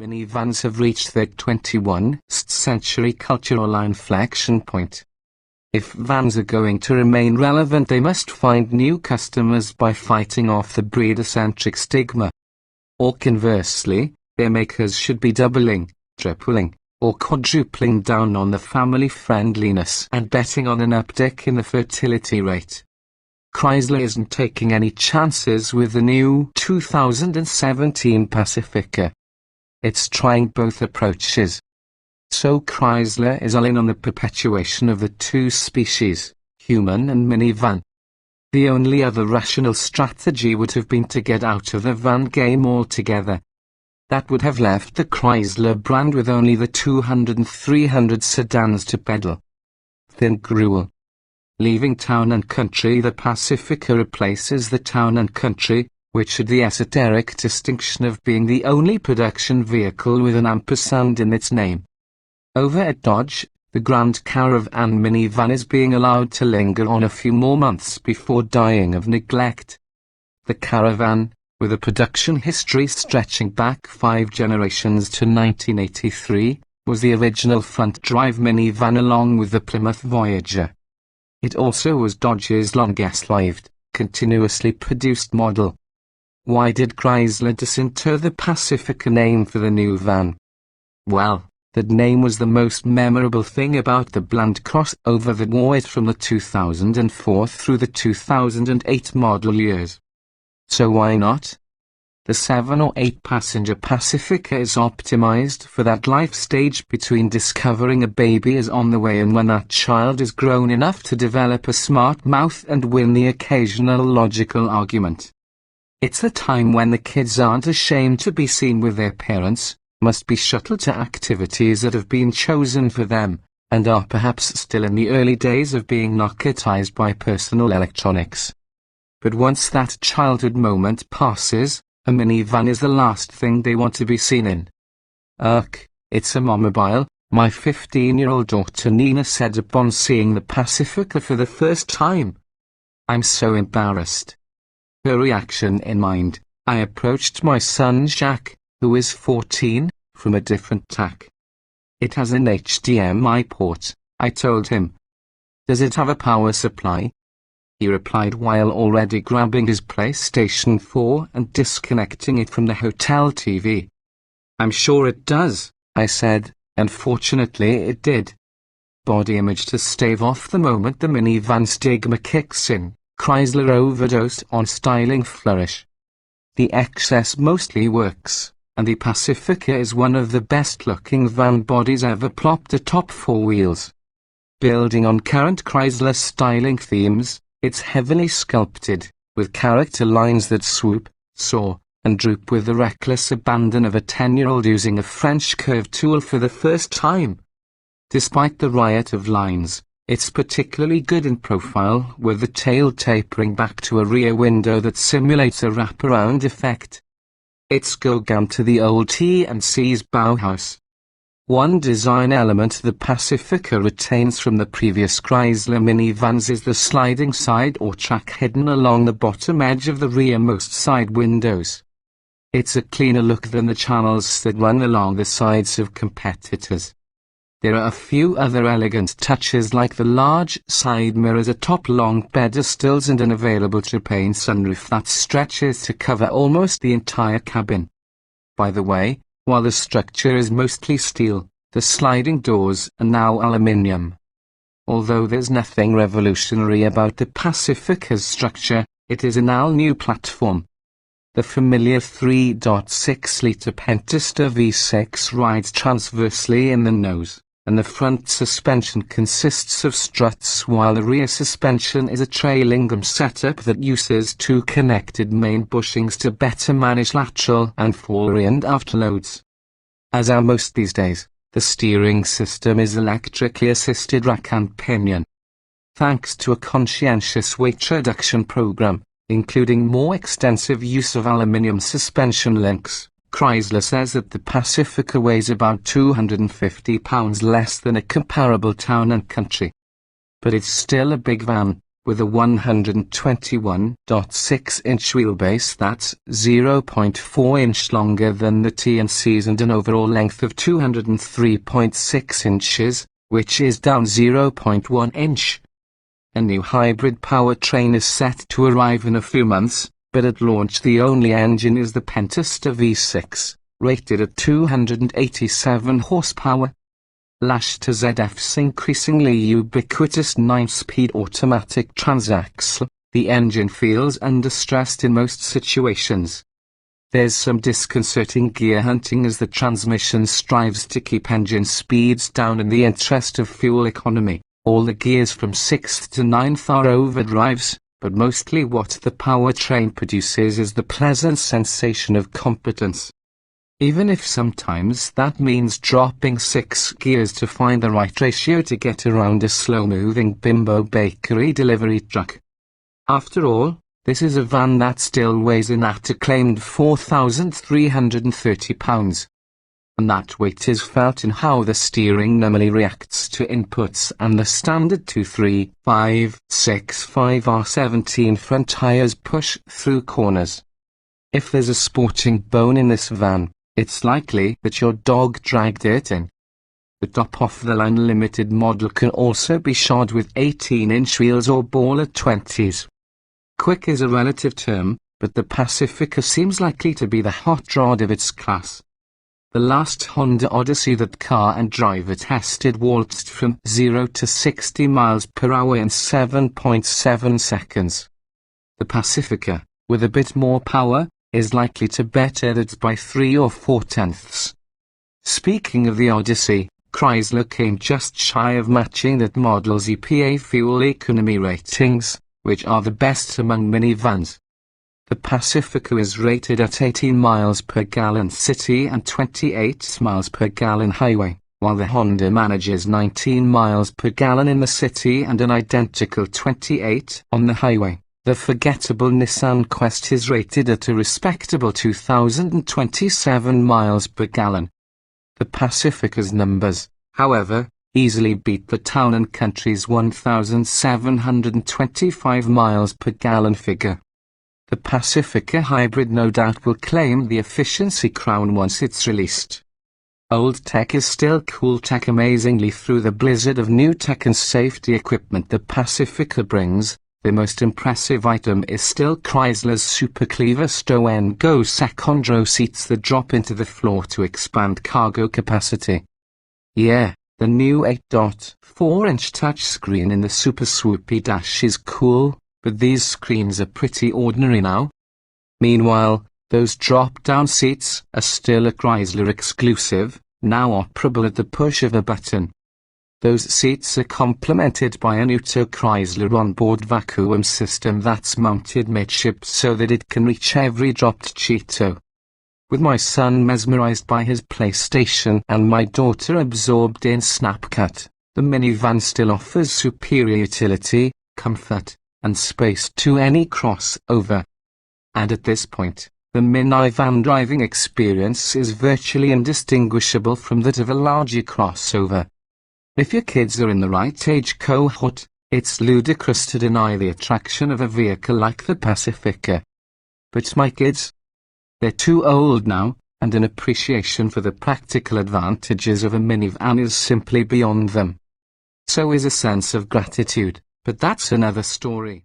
Minivans have reached their 21st century cultural inflection point. If vans are going to remain relevant, they must find new customers by fighting off the breeder-centric stigma. Or conversely, their makers should be doubling, tripling, or quadrupling down on the family friendliness and betting on an uptick in the fertility rate. Chrysler isn't taking any chances with the new 2017 Pacifica. It's trying both approaches. So Chrysler is all in on the perpetuation of the two species, human and minivan. The only other rational strategy would have been to get out of the van game altogether. That would have left the Chrysler brand with only the 200 and 300 sedans to peddle. Thin gruel. Leaving town and country, the Pacifica replaces the town and country, which had the esoteric distinction of being the only production vehicle with an ampersand in its name. Over at Dodge, the Grand Caravan minivan is being allowed to linger on a few more months before dying of neglect. The Caravan, with a production history stretching back 5 generations to 1983, was the original front-drive minivan along with the Plymouth Voyager. It also was Dodge's longest-lived, continuously produced model. Why did Chrysler disinter the Pacifica name for the new van? Well, that name was the most memorable thing about the bland crossover that wore it from the 2004 through the 2008 model years. So why not? The 7 or 8 passenger Pacifica is optimized for that life stage between discovering a baby is on the way and when that child is grown enough to develop a smart mouth and win the occasional logical argument. It's a time when the kids aren't ashamed to be seen with their parents, must be shuttled to activities that have been chosen for them, and are perhaps still in the early days of being narcotized by personal electronics. But once that childhood moment passes, a minivan is the last thing they want to be seen in. Ugh, it's a momobile, my 15-year-old daughter Nina said upon seeing the Pacifica for the first time. I'm so embarrassed. Her reaction in mind, I approached my son Jack, who is 14, from a different tack. It has an HDMI port, I told him. Does it have a power supply? He replied while already grabbing his PlayStation 4 and disconnecting it from the hotel TV. I'm sure it does, I said, and fortunately it did. Body image to stave off the moment the minivan stigma kicks in. Chrysler overdosed on styling flourish. The XS mostly works, and the Pacifica is one of the best-looking van bodies ever plopped atop 4 wheels. Building on current Chrysler styling themes, it's heavily sculpted, with character lines that swoop, soar, and droop with the reckless abandon of a 10-year-old using a French curve tool for the first time. Despite the riot of lines, it's particularly good in profile, with the tail tapering back to a rear window that simulates a wraparound effect. It's Gogam to the old T&C's Bauhaus. One design element the Pacifica retains from the previous Chrysler minivans is the sliding side or track hidden along the bottom edge of the rearmost side windows. It's a cleaner look than the channels that run along the sides of competitors. There are a few other elegant touches like the large side mirrors atop long pedestals and an available trypane sunroof that stretches to cover almost the entire cabin. By the way, while the structure is mostly steel, the sliding doors are now aluminium. Although there's nothing revolutionary about the Pacifica's structure, it is an all-new platform. The familiar 3.6-litre Pentastar V6 rides transversely in the nose, and the front suspension consists of struts while the rear suspension is a trailing rim setup that uses 2 connected main bushings to better manage lateral and fore and afterloads. As are most these days, the steering system is electrically assisted rack and pinion. Thanks to a conscientious weight reduction program, including more extensive use of aluminium suspension links, Chrysler says that the Pacifica weighs about 250 pounds less than a comparable town and country. But it's still a big van, with a 121.6-inch wheelbase that's 0.4 inch longer than the TNC's and an overall length of 203.6 inches, which is down 0.1 inch. A new hybrid powertrain is set to arrive in a few months, but at launch the only engine is the Pentastar V6, rated at 287 horsepower. Lashed to ZF's increasingly ubiquitous 9-speed automatic transaxle, the engine feels understressed in most situations. There's some disconcerting gear hunting as the transmission strives to keep engine speeds down in the interest of fuel economy. All the gears from 6th to 9th are overdrives, but mostly what the powertrain produces is the pleasant sensation of competence. Even if sometimes that means dropping 6 gears to find the right ratio to get around a slow-moving bimbo bakery delivery truck. After all, this is a van that still weighs in at a claimed 4,330 pounds. And that weight is felt in how the steering normally reacts to inputs and the standard 2, 3, 5, 6, 5R17 front tyres push through corners. If there's a sporting bone in this van, it's likely that your dog dragged it in. The top-off-the-line limited model can also be shod with 18-inch wheels or baller 20s. Quick is a relative term, but the Pacifica seems likely to be the hot rod of its class. The last Honda Odyssey that car and driver tested waltzed from 0 to 60 miles per hour in 7.7 seconds. The Pacifica, with a bit more power, is likely to better that by 3 or 4 tenths. Speaking of the Odyssey, Chrysler came just shy of matching that model's EPA fuel economy ratings, which are the best among minivans. The Pacifica is rated at 18 miles per gallon city and 28 miles per gallon highway, while the Honda manages 19 miles per gallon in the city and an identical 28 on the highway. The forgettable Nissan Quest is rated at a respectable 2,027 miles per gallon. The Pacifica's numbers, however, easily beat the Town and Country's 1,725 miles per gallon figure. The Pacifica Hybrid no doubt will claim the efficiency crown once it's released. Old tech is still cool tech. Amazingly, through the blizzard of new tech and safety equipment the Pacifica brings, the most impressive item is still Chrysler's Super Cleaver Stow and Go second row seats that drop into the floor to expand cargo capacity. Yeah, the new 8.4-inch touchscreen in the Super Swoopy Dash is cool, but these screens are pretty ordinary now. Meanwhile, those drop-down seats are still a Chrysler exclusive, now operable at the push of a button. Those seats are complemented by an Uto Chrysler onboard vacuum system that's mounted midships so that it can reach every dropped Cheeto. With my son mesmerized by his PlayStation and my daughter absorbed in Snapchat, the minivan still offers superior utility, comfort, and space to any crossover. And at this point, the minivan driving experience is virtually indistinguishable from that of a larger crossover. If your kids are in the right age cohort, it's ludicrous to deny the attraction of a vehicle like the Pacifica. But my kids? They're too old now, and an appreciation for the practical advantages of a minivan is simply beyond them. So is a sense of gratitude, but that's another story.